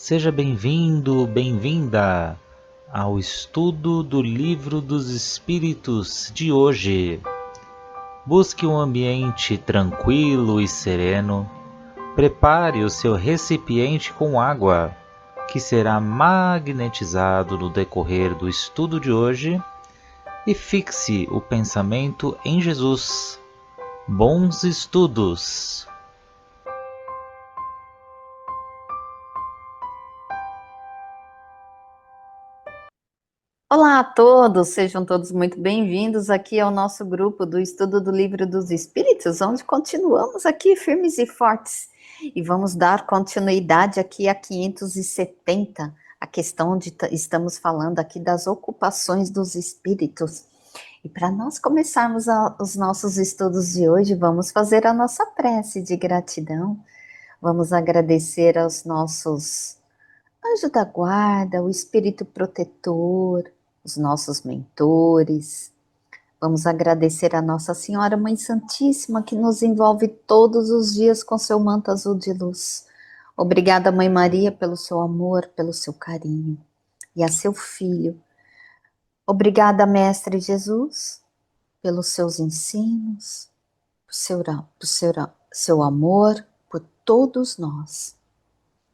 Seja bem-vindo, bem-vinda ao estudo do Livro dos Espíritos de hoje. Busque um ambiente tranquilo e sereno. Prepare o seu recipiente com água, que será magnetizado no decorrer do estudo de hoje, e fixe o pensamento em Jesus. Bons estudos! Olá a todos, sejam todos muito bem-vindos aqui ao nosso grupo do estudo do Livro dos Espíritos, onde continuamos aqui firmes e fortes e vamos dar continuidade aqui a 570, a questão onde estamos falando aqui das ocupações dos espíritos. E para nós começarmos os nossos estudos de hoje, vamos fazer a nossa prece de gratidão, vamos agradecer aos nossos anjo da guarda, o espírito protetor, os nossos mentores. Vamos agradecer a Nossa Senhora Mãe Santíssima, que nos envolve todos os dias com seu manto azul de luz. Obrigada, Mãe Maria, pelo seu amor, pelo seu carinho. E a seu filho. Obrigada, Mestre Jesus, pelos seus ensinos, seu amor por todos nós.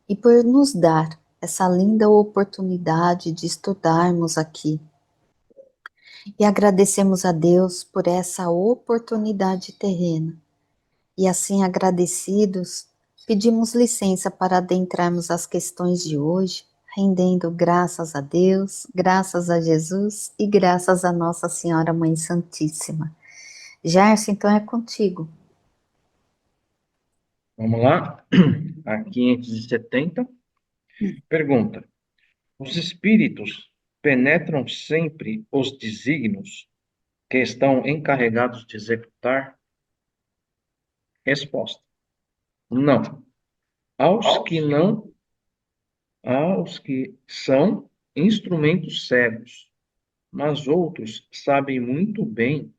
E por nos dar essa linda oportunidade de estudarmos aqui. E agradecemos a Deus por essa oportunidade terrena. E assim agradecidos, pedimos licença para adentrarmos as questões de hoje, rendendo graças a Deus, graças a Jesus e graças a Nossa Senhora Mãe Santíssima. Gerson, então é contigo. Vamos lá, a 570. Pergunta: os espíritos penetram sempre os desígnios que estão encarregados de executar? Resposta: não. Aos que não, aos que são instrumentos cegos, mas outros sabem muito bem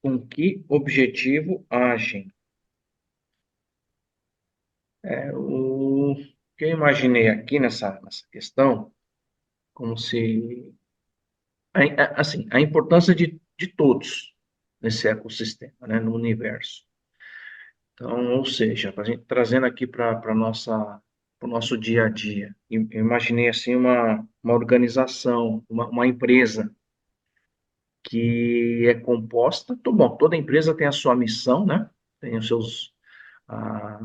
com que objetivo agem. O que eu imaginei aqui nessa questão, como se assim, a importância de todos nesse ecossistema, né, no universo. Então, ou seja, a gente trazendo aqui para o nosso dia a dia, eu imaginei assim uma organização, uma empresa que é composta, bom, toda empresa tem a sua missão, né? Tem os ah,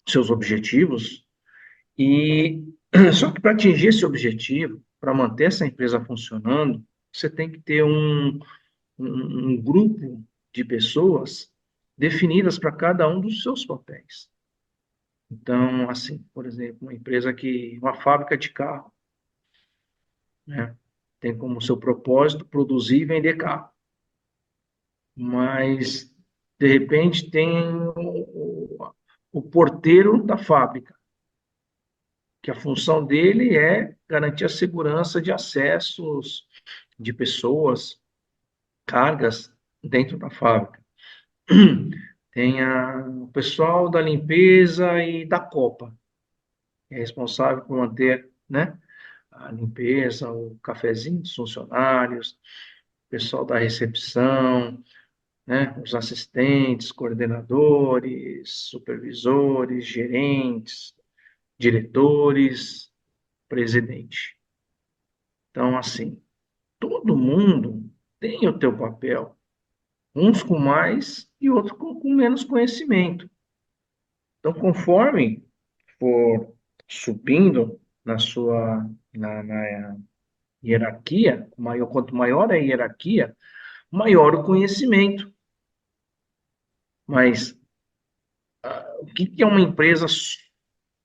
seus objetivos, e só que para atingir esse objetivo, para manter essa empresa funcionando, você tem que ter um grupo de pessoas definidas para cada um dos seus papéis. Então, assim, por exemplo, uma fábrica de carro, né, tem como seu propósito produzir e vender carro. Mas, de repente, tem o porteiro da fábrica, que a função dele é garantir a segurança de acessos de pessoas, cargas dentro da fábrica. Tem o pessoal da limpeza e da copa, que é responsável por manter, né, a limpeza, o cafezinho dos funcionários, o pessoal da recepção, né, os assistentes, coordenadores, supervisores, gerentes, diretores, presidente. Então, assim, todo mundo tem o teu papel, uns com mais e outros com menos conhecimento. Então, conforme for subindo na hierarquia, quanto maior a hierarquia, maior o conhecimento. Mas o que é uma empresa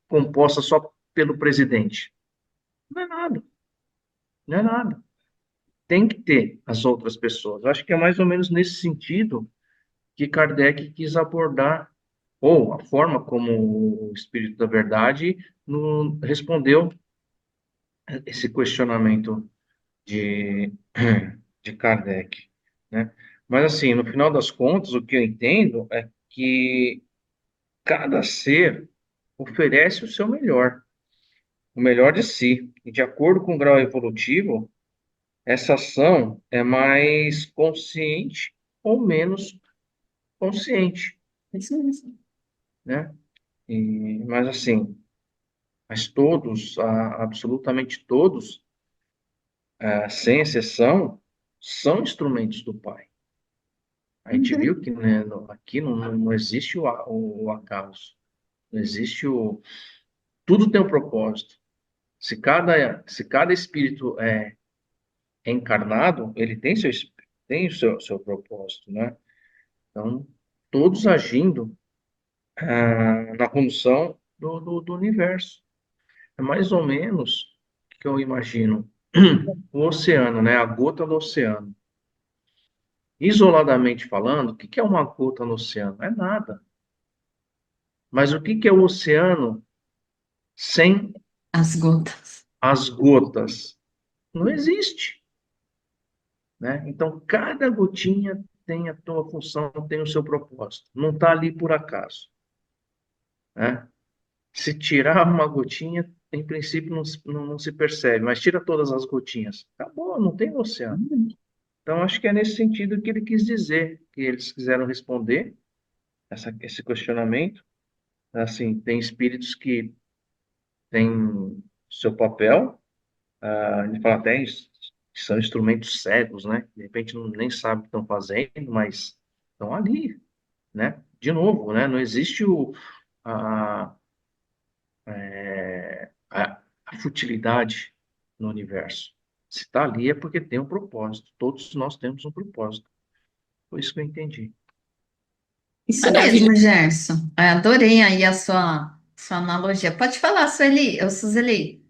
composta só pelo presidente? Não é nada, não é nada. Tem que ter as outras pessoas. Acho que é mais ou menos nesse sentido que Kardec quis abordar, ou a forma como o Espírito da Verdade respondeu esse questionamento de Kardec, né? Mas, assim, no final das contas, o que eu entendo é que cada ser oferece o seu melhor. o melhor de si. E de acordo com o grau evolutivo, essa ação é mais consciente ou menos consciente, Isso mesmo. né? Mas assim, todos, absolutamente todos, sem exceção, são instrumentos do Pai. A gente Uhum. viu que, né, aqui não existe o acaso, não existe o... Tudo tem um propósito. Se cada espírito é encarnado, ele tem o seu propósito, né? Então, todos agindo na condução do universo. É mais ou menos o que eu imagino. O oceano, né? A gota do oceano. Isoladamente falando, o que é uma gota no oceano? É nada. Mas o que é o oceano sem As gotas. as gotas? Não existe, né? Então, cada gotinha tem a sua função, tem o seu propósito. Não está ali por acaso, né? Se tirar uma gotinha, em princípio não se percebe, mas tira todas as gotinhas. Acabou, não tem oceano. Então, acho que é nesse sentido que ele quis dizer, que eles quiseram responder esse questionamento. Assim, tem espíritos que têm seu papel, a gente fala até que são instrumentos cegos, né? De repente nem sabem o que estão fazendo, mas estão ali, né? De novo, né? Não existe a, a futilidade no universo. Se está ali é porque tem um propósito. Todos nós temos um propósito. Foi isso que eu entendi. Isso Maravilhoso, mesmo, Gerson. Adorei aí a sua analogia. Pode falar, Sueli, eu, Suzeli.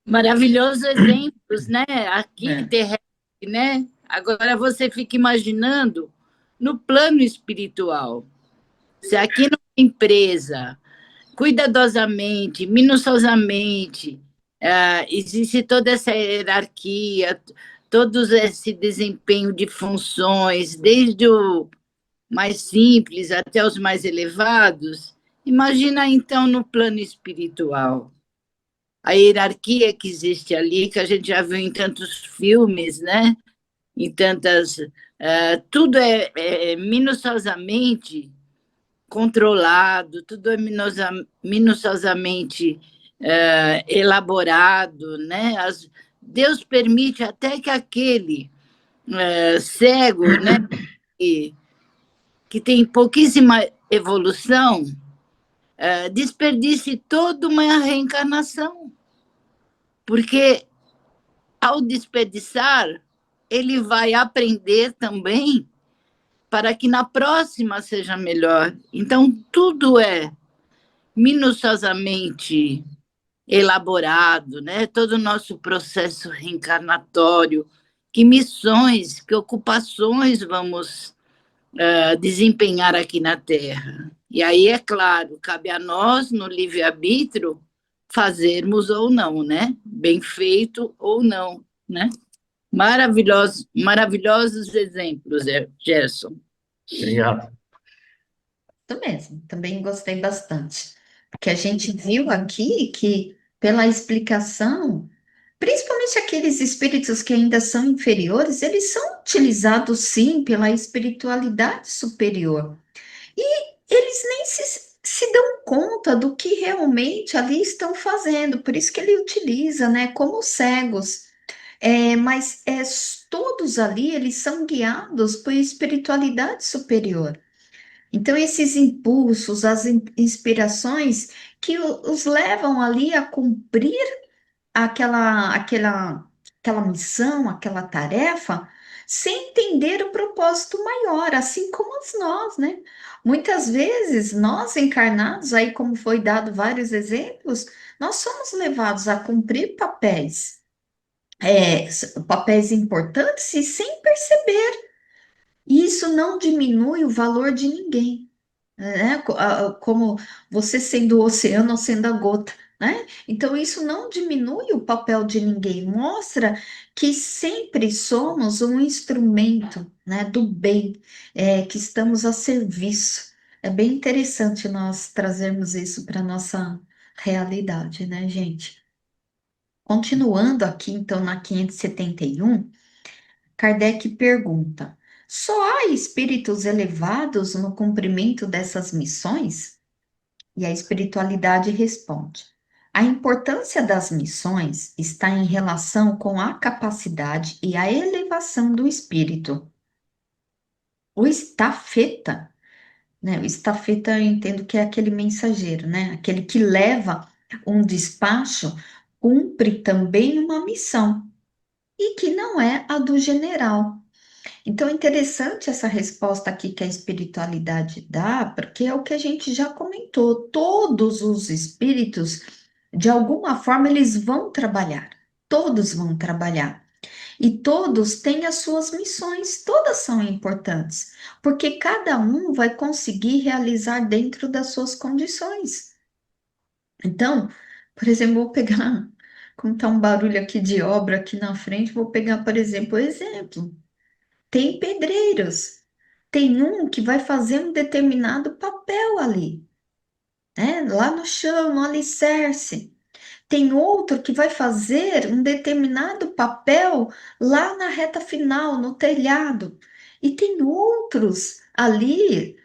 maravilhoso exemplos, né? Aqui É. terrestre, né? Agora você fica imaginando no plano espiritual. Se aqui numa empresa, cuidadosamente, minuciosamente, existe toda essa hierarquia, todo esse desempenho de funções, desde o mais simples até os mais elevados. Imagina então no plano espiritual. A hierarquia que existe ali, que a gente já viu em tantos filmes, né? Em tantas. Tudo é minuciosamente controlado, tudo é minuciosamente elaborado, né? Deus permite até que aquele cego, né, que tem pouquíssima evolução, desperdice toda uma reencarnação, porque ao desperdiçar, ele vai aprender também para que na próxima seja melhor. Então, tudo é minuciosamente elaborado, né? Todo o nosso processo reencarnatório, que missões, que ocupações vamos desempenhar aqui na Terra. E aí, é claro, cabe a nós, no livre-arbítrio, fazermos ou não, né? Bem feito ou não, né? Maravilhosos, maravilhosos exemplos, Gerson. Obrigado. Isso mesmo, também gostei bastante. Porque a gente viu aqui que, pela explicação, principalmente aqueles espíritos que ainda são inferiores, eles são utilizados sim pela espiritualidade superior. E eles nem se dão conta do que realmente ali estão fazendo, por isso que ele utiliza, né, como cegos. Mas todos ali, eles são guiados por espiritualidade superior. Então, esses impulsos, as inspirações que os levam ali a cumprir aquela missão, aquela tarefa, sem entender o propósito maior, assim como nós, né? Muitas vezes, nós encarnados, aí como foi dado vários exemplos, nós somos levados a cumprir papéis importantes e sem perceber. E isso não diminui o valor de ninguém, né? Como você sendo o oceano ou sendo a gota, né? Então, isso não diminui o papel de ninguém, mostra que sempre somos um instrumento, né, do bem, que estamos a serviço. É bem interessante nós trazermos isso para a nossa realidade, né, gente? Continuando aqui, então, na 571, Kardec pergunta: só há espíritos elevados no cumprimento dessas missões? E a espiritualidade responde: a importância das missões está em relação com a capacidade e a elevação do espírito. O estafeta, né? O estafeta eu entendo que é aquele mensageiro, né? Aquele que leva um despacho, cumpre também uma missão, e que não é a do general. Então, é interessante essa resposta aqui que a espiritualidade dá, porque é o que a gente já comentou. Todos os espíritos, de alguma forma, eles vão trabalhar. Todos vão trabalhar. E todos têm as suas missões, todas são importantes, porque cada um vai conseguir realizar dentro das suas condições. Então, por exemplo, vou pegar, como está um barulho aqui de obra aqui na frente, vou pegar, por exemplo, o exemplo. Tem pedreiros. Tem um que vai fazer um determinado papel ali, né? Lá no chão, no alicerce. Tem outro que vai fazer um determinado papel lá na reta final, no telhado. E tem outros ali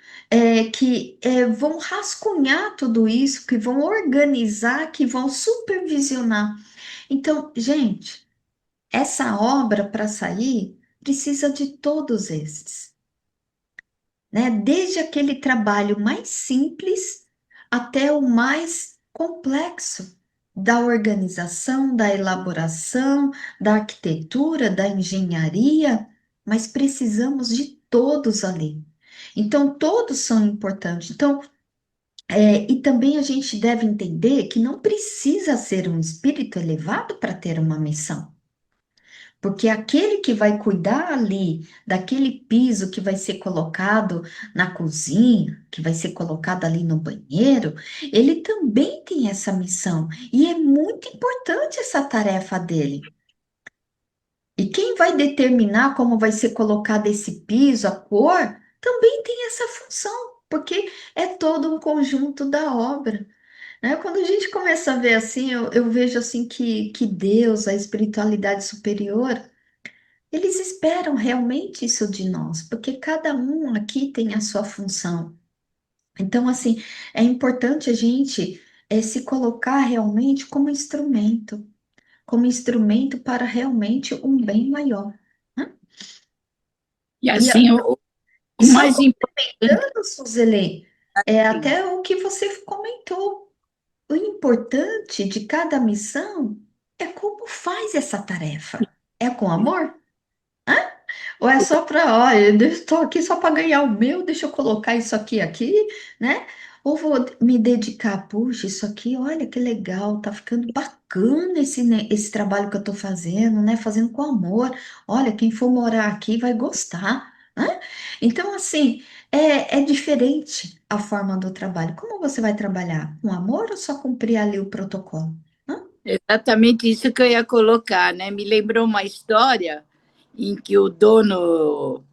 que vão rascunhar tudo isso, que vão organizar, que vão supervisionar. Então, gente, essa obra para sair precisa de todos esses, né? Desde aquele trabalho mais simples até o mais complexo, da organização, da elaboração, da arquitetura, da engenharia, mas precisamos de todos ali. Então, todos são importantes. Então, e também a gente deve entender que não precisa ser um espírito elevado para ter uma missão. Porque aquele que vai cuidar ali daquele piso que vai ser colocado na cozinha, que vai ser colocado ali no banheiro, ele também tem essa missão. E é muito importante essa tarefa dele. E quem vai determinar como vai ser colocado esse piso, a cor, também tem essa função, porque é todo um conjunto da obra, né? Quando a gente começa a ver assim, eu vejo assim que Deus, a espiritualidade superior, eles esperam realmente isso de nós, porque cada um aqui tem a sua função. Então, assim, é importante a gente se colocar realmente como instrumento para realmente um bem maior, né? E E, assim, o e só mais importante, complementando, Suzele, é até o que você comentou. O importante de cada missão é como faz essa tarefa. É com amor? Ou é só para, ó, eu estou aqui só para ganhar o meu, deixa eu colocar isso aqui, né? Ou vou me dedicar, puxa, isso aqui, olha que legal, tá ficando bacana esse trabalho que eu estou fazendo, né? Fazendo com amor. Olha, quem for morar aqui vai gostar, né? Então, assim, é diferente a forma do trabalho. Como você vai trabalhar? Com amor ou só cumprir ali o protocolo? Hã? exatamente isso que eu ia colocar, né? Me lembrou uma história em que o dono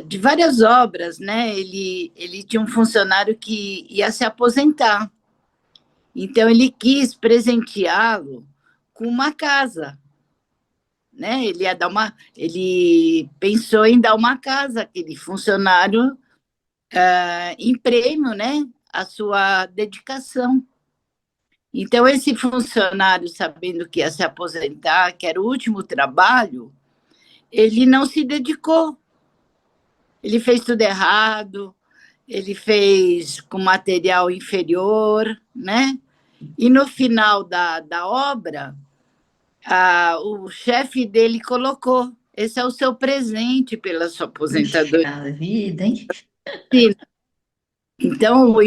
de várias obras, né? Ele tinha um funcionário que ia se aposentar. Então, ele quis presenteá-lo com uma casa, né? Ele pensou em dar uma casa àquele funcionário em prêmio, né? A sua dedicação. Então, esse funcionário, sabendo que ia se aposentar, que era o último trabalho, ele não se dedicou. Ele fez tudo errado, ele fez com material inferior, né? E no final da obra, o chefe dele colocou: esse é o seu presente pela sua aposentadoria. Puxa vida, hein? Então, o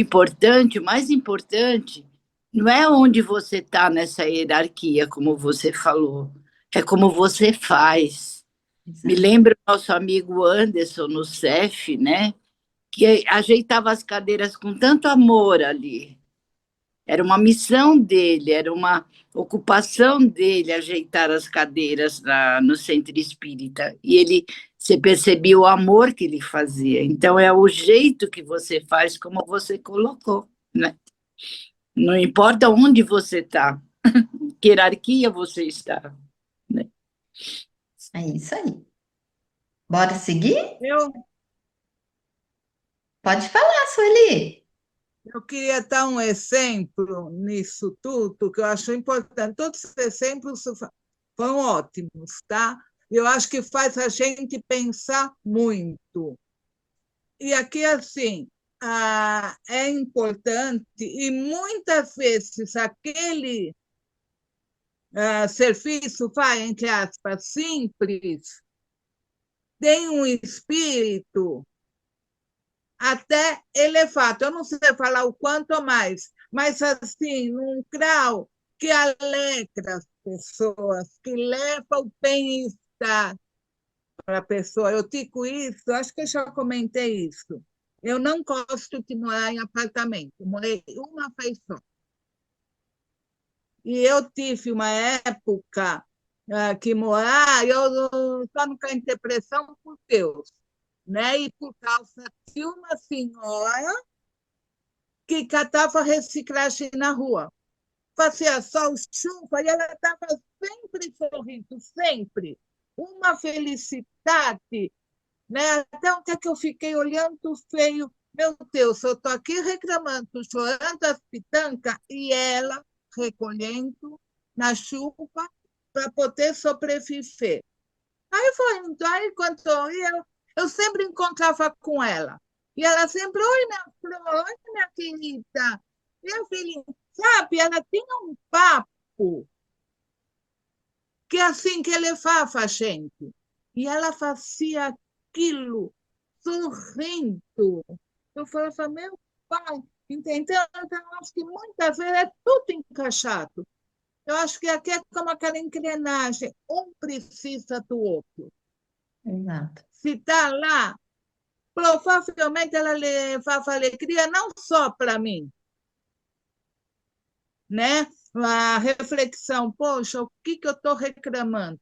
mais importante, não é onde você está nessa hierarquia, como você falou, é como você faz. Me Exato. lembra o nosso amigo Anderson no CEF, né? Que ajeitava as cadeiras com tanto amor ali. Era uma missão dele, era uma ocupação dele ajeitar as cadeiras no centro espírita. E você percebia o amor que ele fazia. Então, é o jeito que você faz, como você colocou, né? Não importa onde você está, que hierarquia você está, né? É isso aí. Bora seguir? Eu, Pode falar, Sueli. eu queria dar um exemplo nisso tudo, que eu acho importante. Todos os exemplos foram ótimos, tá? Eu acho que faz a gente pensar muito. E aqui, assim, é importante, e muitas vezes aquele serviço, vai, entre aspas, simples, tem um espírito até elevado. Eu não sei falar o quanto mais, mas assim, num grau que alegra as pessoas, que leva o bem-estar para a pessoa. Eu digo isso, acho que eu já comentei isso. Eu não gosto de morar em apartamento, morei uma vez só. E eu tive uma época que morar, eu só não caí em depressão por Deus, né? E por causa de uma senhora que catava reciclagem na rua. Fazia sol, chuva, e ela estava sempre sorrindo, sempre. Uma felicidade, né? Até um dia que eu fiquei olhando feio, meu Deus, eu estou aqui reclamando, chorando as pitancas, e ela recolhendo na chuva para poder sobreviver. Aí foi indo, aí quando eu sempre encontrava com ela. E ela sempre, oi, minha flor, oi, minha querida, minha filhinha, sabe? Ela tinha um papo que assim que levava a gente. E ela fazia aquilo sorrindo. Eu falava, meu pai, entendeu? Então, eu acho que muitas vezes é tudo encaixado. Eu acho que aqui é como aquela engrenagem, um precisa do outro. Exato. Se está lá, provavelmente ela levava alegria não só para mim, né? A reflexão, poxa, o que eu estou reclamando?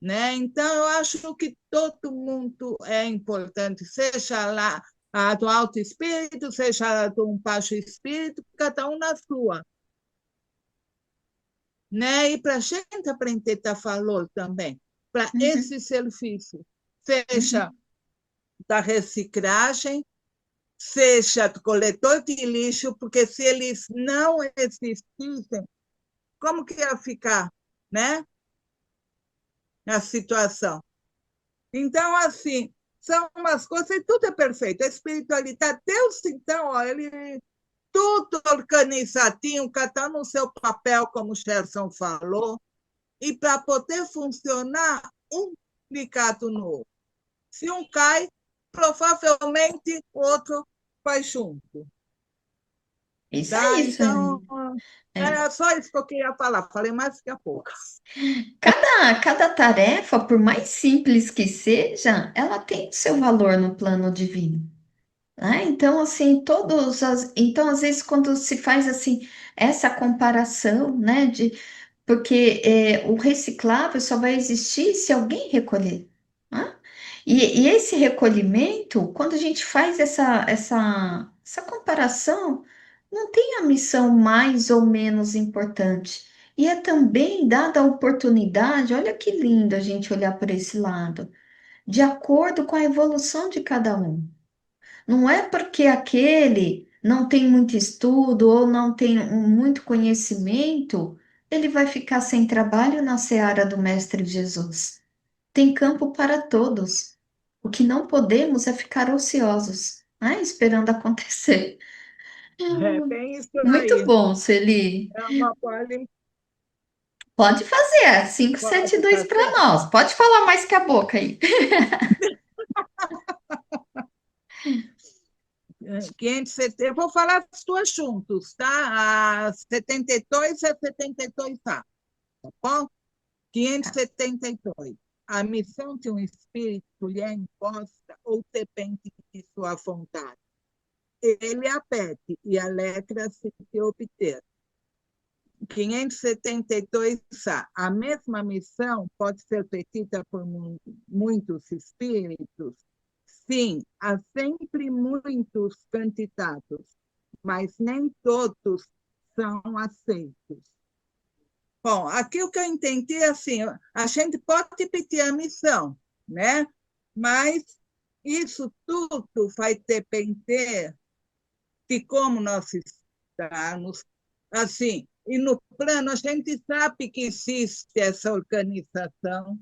Né? Então, eu acho que todo mundo é importante, seja lá do alto espírito, seja do um baixo espírito, cada um na sua. Né? E para a gente aprender a dar valor também, para esse serviço, seja da reciclagem, seja do coletor de lixo, porque se eles não existissem, como que ia ficar, né? A situação. Então, assim, são umas coisas, e tudo é perfeito. A espiritualidade, Deus, então, ó, ele tudo organizadinho, cada um no seu papel, como o Gerson falou, e para poder funcionar, um ligado no outro. Se um cai, provavelmente o outro vai junto. Isso Tá? aí, Então, Sueli. É. era só isso que eu queria falar. Falei mais que a pouco. Cada tarefa, por mais simples que seja, ela tem o seu valor no plano divino. Né? Então, assim, então, às vezes, quando se faz assim essa comparação, né, porque o reciclável só vai existir se alguém recolher. Né? E esse recolhimento, quando a gente faz essa comparação, não tem a missão mais ou menos importante. E é também dada a oportunidade, olha que lindo a gente olhar por esse lado, de acordo com a evolução de cada um. Não é porque aquele não tem muito estudo ou não tem muito conhecimento, ele vai ficar sem trabalho na seara do Mestre Jesus. Tem campo para todos. O que não podemos é ficar ociosos, né, esperando acontecer. É bem isso Muito aí. bom, Celi. Pode, Pode fazer, 572 tá para certo. nós. Pode falar mais que a boca aí. 570, eu vou falar as duas juntos, tá? A 72 e a 72A, tá bom? 572. A missão de um espírito lhe é imposta ou depende de sua vontade. Ele a pede e alegra-se de obter. 572A. A mesma missão pode ser pedida por muitos espíritos? Sim, há sempre muitos candidatos, mas nem todos são aceitos. Bom, aqui o que eu entendi é assim, a gente pode pedir a missão, né? Mas isso tudo vai depender de como nós estamos, assim, e no plano a gente sabe que existe essa organização,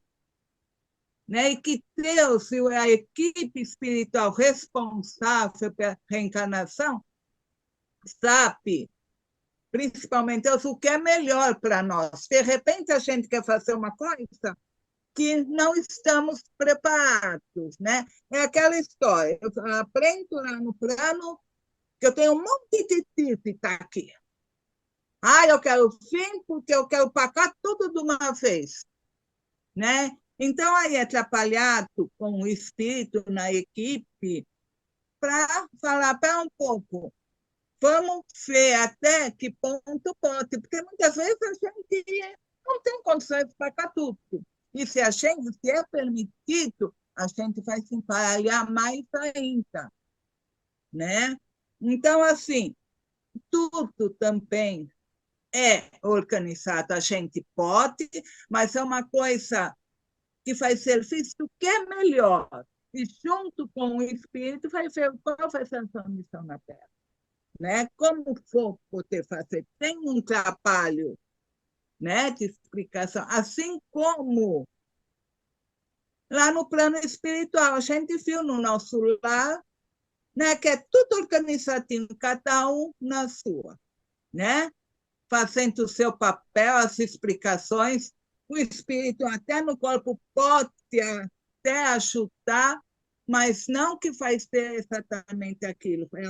né? E que Deus e a equipe espiritual responsável pela reencarnação sabe, principalmente Deus, o que é melhor para nós. De repente a gente quer fazer uma coisa que não estamos preparados, né? É aquela história, eu aprendo lá no plano que eu tenho um monte de dívida aqui. Eu quero fim porque eu quero pagar tudo de uma vez, né? Então, aí é atrapalhado com o espírito na equipe para falar, para um pouco, vamos ver até que ponto pode, porque muitas vezes a gente não tem condições de pagar tudo. E se a gente, se é permitido, a gente vai se embaralhar mais ainda, né? Então, assim, tudo também é organizado, a gente pode, mas é uma coisa que vai ser visto que é melhor. E junto com o Espírito vai ver qual vai ser a sua missão na Terra. Né? Como for poder fazer? Tem um trabalho, né, de explicação, assim como lá no plano espiritual, a gente viu no nosso lar, né, que é tudo organizadinho, cada um na sua, né? Fazendo o seu papel, as explicações, o espírito até no corpo pode até ajudar, mas não que vai ser exatamente aquilo, é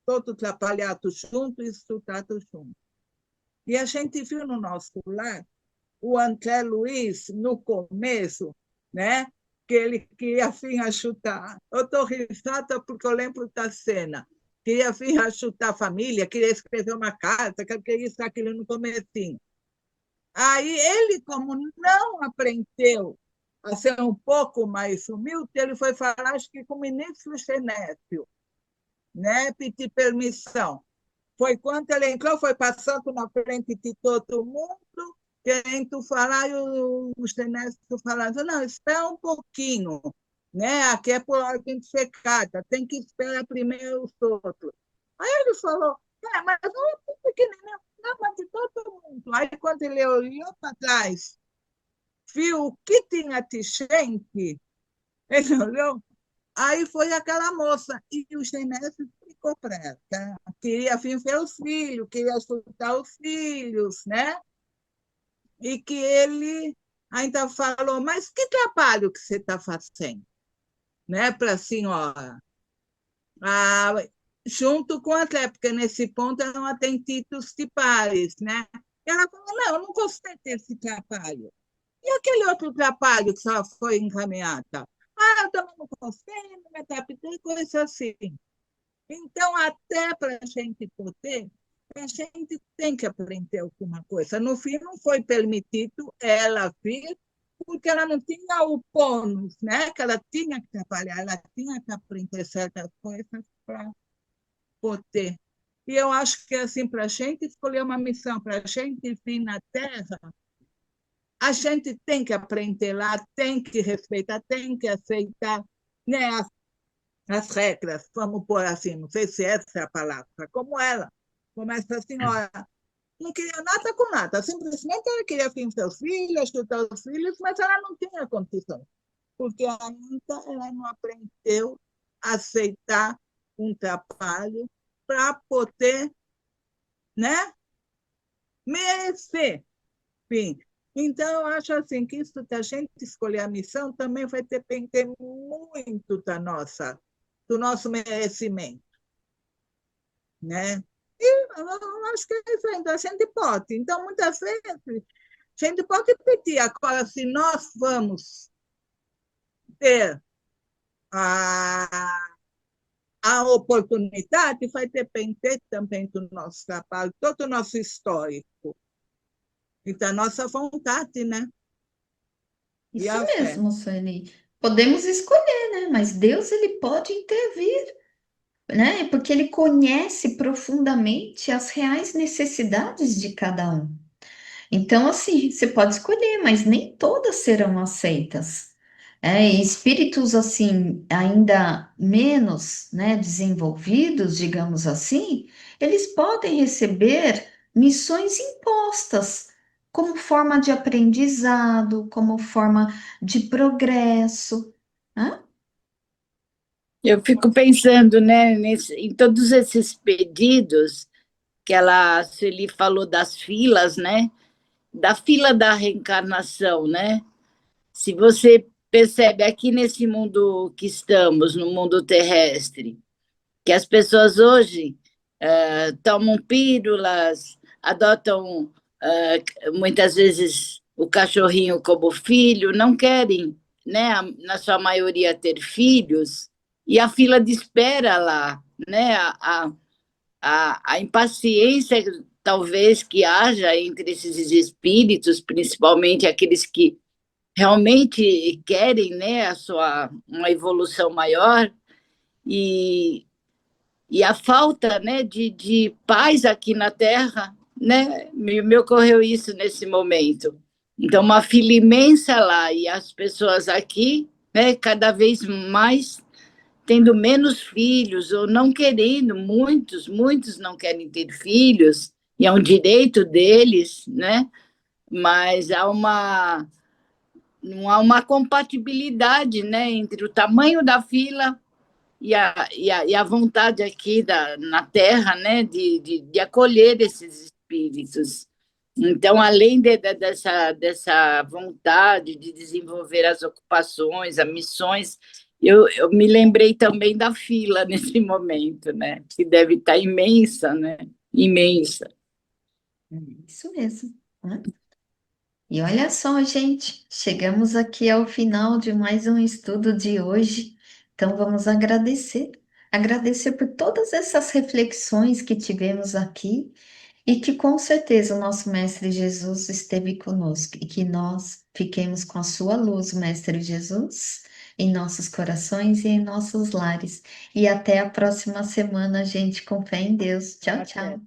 todo trabalhado junto e estudado junto. E a gente viu no nosso lar o André Luiz, no começo, né, que ele queria vir ajudar. Eu estou risada porque eu lembro da cena. Queria vir ajudar a família, queria escrever uma carta, queria isso, aquilo no comecinho. Aí ele, como não aprendeu a ser um pouco mais humilde, ele foi falar, acho que com o ministro Genésio, né, pedir permissão. Foi quando ele entrou, foi passando na frente de todo mundo, querendo falar, e o Genésio falando, não, espera um pouquinho, né? Aqui é por ordem de chegada, tem que esperar primeiro os outros. Aí ele falou, mas não é pequenininho, não, mas de todo mundo. Aí quando ele olhou para trás, viu o que tinha de gente, ele olhou, aí foi aquela moça, e o Genésio explicou para ela, tá? Queria vir ver os filhos, queria ajudar os filhos, né? E que ele ainda falou, mas que trabalho que você está fazendo, né, para a senhora? Junto com a Clé, porque nesse ponto ela tem títulos de pares, né? Ela falou, não, eu não gostei desse trabalho. E aquele outro trabalho que só foi encaminhada? Eu também não gostei, não me adaptei, coisa assim. Então, até para a gente poder, a gente tem que aprender alguma coisa. No fim, não foi permitido ela vir, porque ela não tinha o bônus, né? Que ela tinha que trabalhar, ela tinha que aprender certas coisas para poder. E eu acho que, assim, para a gente escolher uma missão, para a gente vir na Terra, a gente tem que aprender lá, tem que respeitar, tem que aceitar, né, as regras, vamos pôr assim, não sei se essa é a palavra, como ela, como essa senhora, não queria nada com nada, simplesmente ela queria vir seus filhos, estudar os filhos, mas ela não tinha condição, porque ainda ela não aprendeu a aceitar um trabalho para poder, né, merecer, enfim. Então, eu acho assim que isso da gente escolher a missão também vai depender muito do nosso merecimento, né? E eu acho que é isso ainda, a gente pode. Então, muitas vezes, a gente pode pedir. Agora, se nós vamos ter a oportunidade, vai depender também do nosso trabalho, todo o nosso histórico e da nossa vontade, né? E Isso a fé. mesmo, Sueli. Podemos escolher, né? Mas Deus, ele pode intervir. né? Porque ele conhece profundamente as reais necessidades de cada um. Então, assim, você pode escolher, mas nem todas serão aceitas. E espíritos assim, ainda menos, né, desenvolvidos, digamos assim, eles podem receber missões impostas como forma de aprendizado, como forma de progresso, né? Eu fico pensando, né, em todos esses pedidos que a Sueli falou das filas, né? Da fila da reencarnação, né? Se você percebe aqui nesse mundo que estamos, no mundo terrestre, que as pessoas hoje tomam pílulas, adotam muitas vezes o cachorrinho como filho, não querem, né, na sua maioria, ter filhos, e a fila de espera lá, né, a impaciência talvez que haja entre esses espíritos, principalmente aqueles que realmente querem, né, uma evolução maior, e, e a falta, né, de paz aqui na Terra, né, me ocorreu isso nesse momento. Então, uma fila imensa lá, e as pessoas aqui, né, cada vez mais tendo menos filhos, ou não querendo, muitos não querem ter filhos, e é um direito deles, né? Mas não há uma compatibilidade, né, entre o tamanho da fila e a vontade aqui na Terra, né, de acolher esses espíritos. Então, além dessa vontade de desenvolver as ocupações, as missões, eu me lembrei também da fila nesse momento, né, que deve estar imensa, né, imensa. Isso mesmo, né? E olha só, gente, chegamos aqui ao final de mais um estudo de hoje. Então vamos agradecer, agradecer por todas essas reflexões que tivemos aqui e que com certeza o nosso Mestre Jesus esteve conosco e que nós fiquemos com a sua luz, Mestre Jesus, em nossos corações e em nossos lares. E até a próxima semana, gente, com fé em Deus. Tchau, tchau.